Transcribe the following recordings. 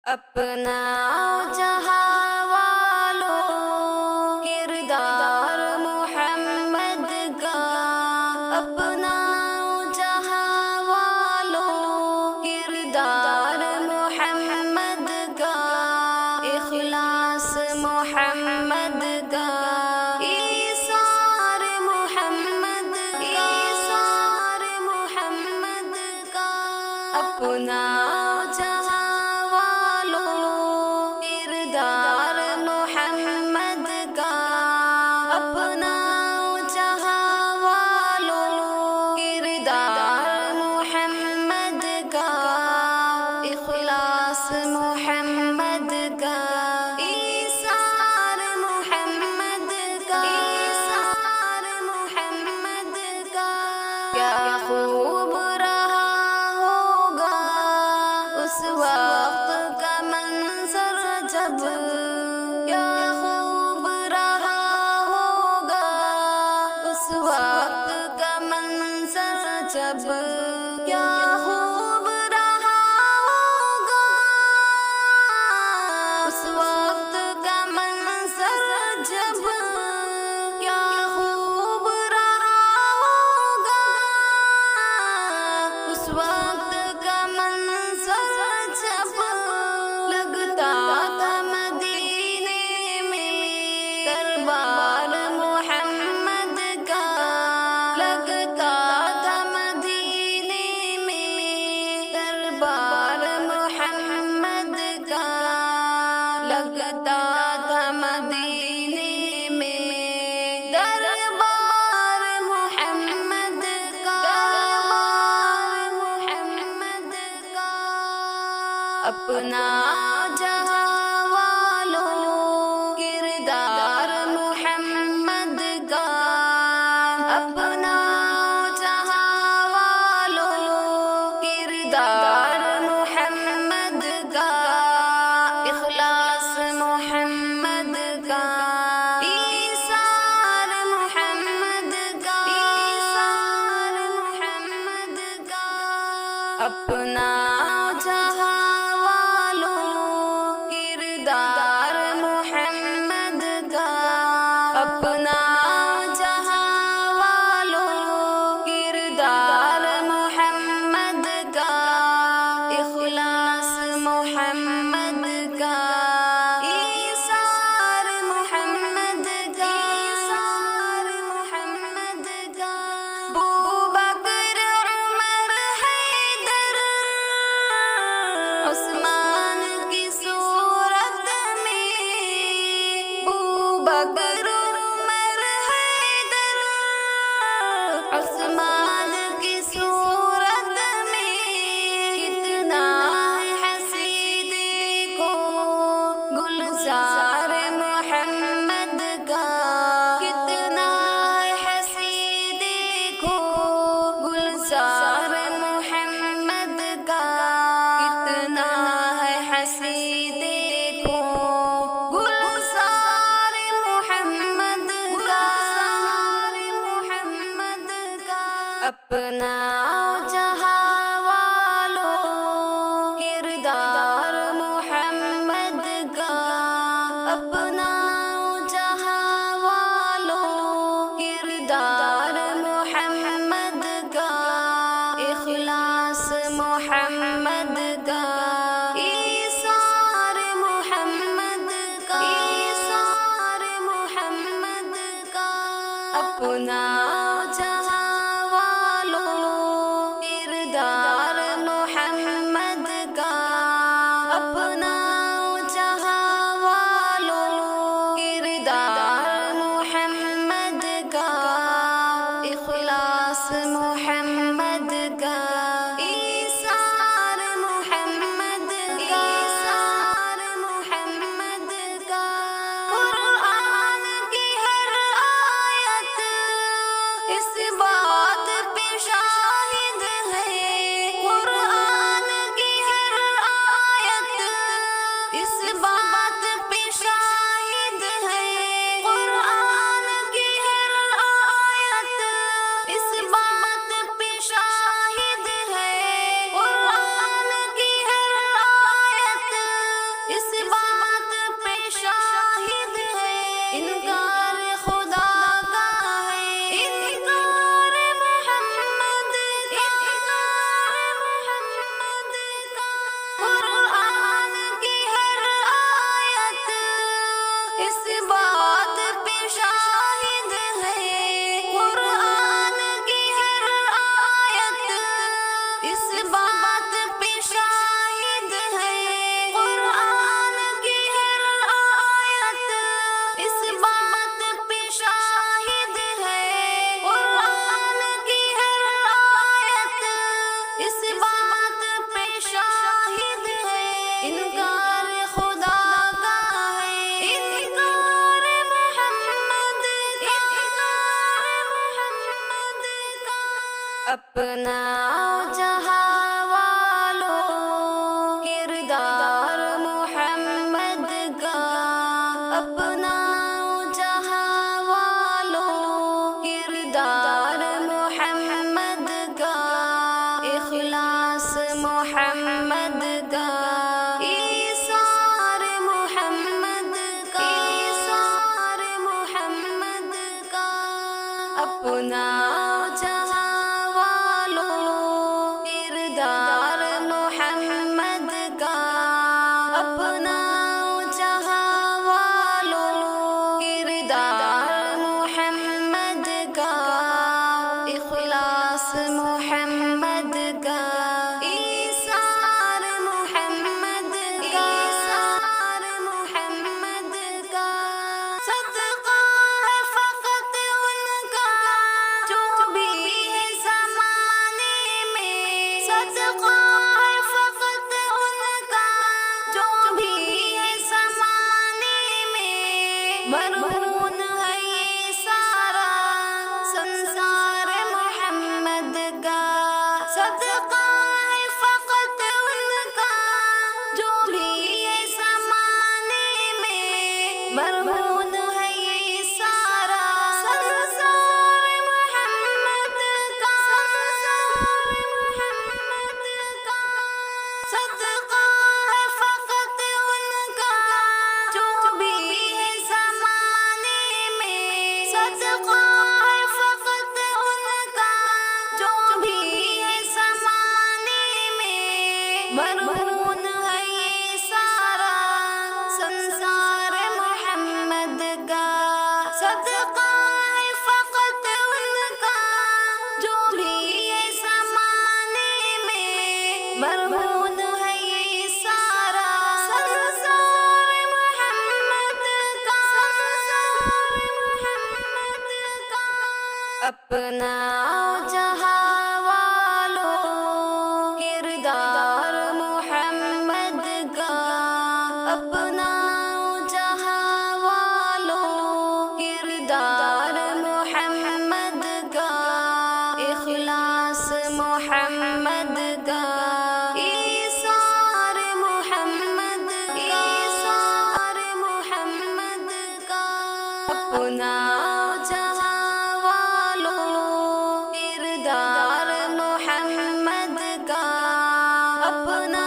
اپنا جہاں والوں کردار محمد کا، اپنا جہاں والوں کردار محمد کا، اخلاص محمد کا، ایثار محمد کا، ایثار محمد کا، اپنا خوب رہا ہوگا اس وقت کا منظر جب، کیا خوب رہا ہوگا اس وقت کا منظر جب، کیا خوب رہا ہوگا اس وقت کا منظر جب، کیا خوب رہا ہوگا اس وقت کا منظر جب، لگتا تھا مدینے میں دربار محمد کا، لگتا تھا مدینے میں دربار محمد کا، لگتا تھا مدینے میں دربار محمد کا، محمد کا، اپنا جہاں والوں کردار محمد کا، اپنا جہاں والوں کردار محمد کا، اخلاص محمد کا، ایثار محمد کا، ایثار محمد کا، اپنا جہاں والوں کردار محمد کا، اپنا جہاں والوں کردار محمد کا، اخلاص محمد کا، ایثار محمد کا، ایثار محمد کا، ابوبکر عمر حیدر عثمان کی صورت میں، ابوبکر عمر حیدر عثمان کی صورت میں، کتنا ہنسی دیکھو گلزار محمد کا، کتنا ہنسی دیکھو گلزار محمد کا، کتنا ہنسی دیکھو گلزار محمد کا، محمد کا، اپنا جہاں والوں کردار محمد کا، اپنا جہاں والوں کردار محمد کا، اخلاص محمد کا، ایثار محمد کا، ایثار محمد کا، اپنا جہاں والوں اپنا جہاں والوں کردار محمد کا، اپنا جہاں والوں کردار محمد کا، اخلاص محمد کا، ایثار محمد کا، ایثار محمد کا، اپنا مرہون ہے یہ سارا سنسار محمد کا، صدقہ ہے فقط ان کا جو بھی ہے زمانے میں، مرہون ہے یہ سارا سنسار محمد کا، محمد کا، صدقہ ہے فقط ان کا جو بھی صدقہ ہے فقط ان کا جو بھی ہے زمانے میں، مرہون ہے یہ سارا سنسار محمد کا، صدقہ ہے فقط ان کا جو بھی ہے زمانے میں، مرہون ہے یہ سارا سنسار محمد کا، اپنا جہاں والوں کردار محمد کا، اپنا جہاں والوں کردار محمد کا، اخلاص محمد کا، ایثار محمد کا، ایثار محمد کا، اپنا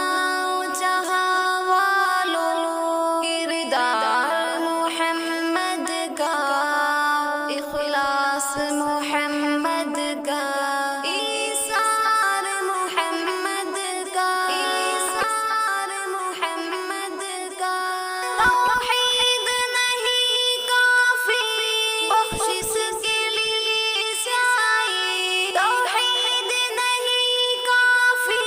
محمد کا، ایثار محمد کا، ایثار محمد کا، توحید نہیں کافی بخشش کے لیے سعی، توحید نہیں کافی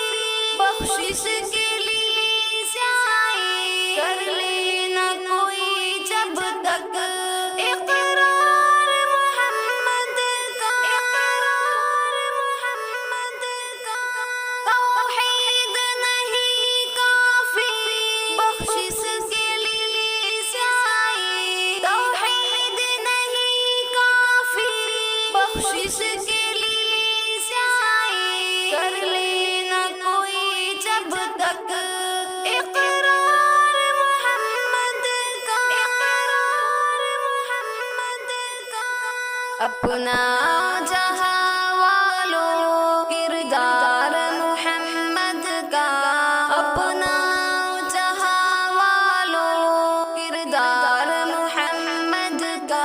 بخشش کے لیے سعی، کر لینا کوئی جب تک بخشش کے لیے سعی، کر لینا کوئی جب تک اقرار محمد کا، اقرار محمد کا، اپنا جہاں والوں کردار محمد کا، اپنا جہاں والوں کردار محمد کا،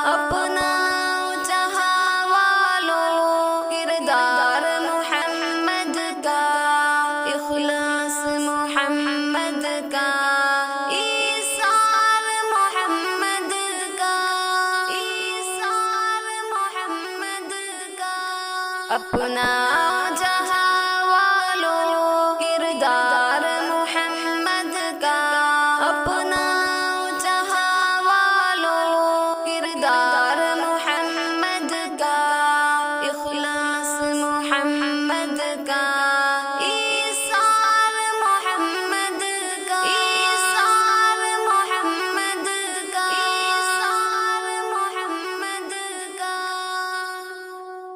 اپنا محمد کا، ایثار محمد کا، ایثار محمد کا، اپنا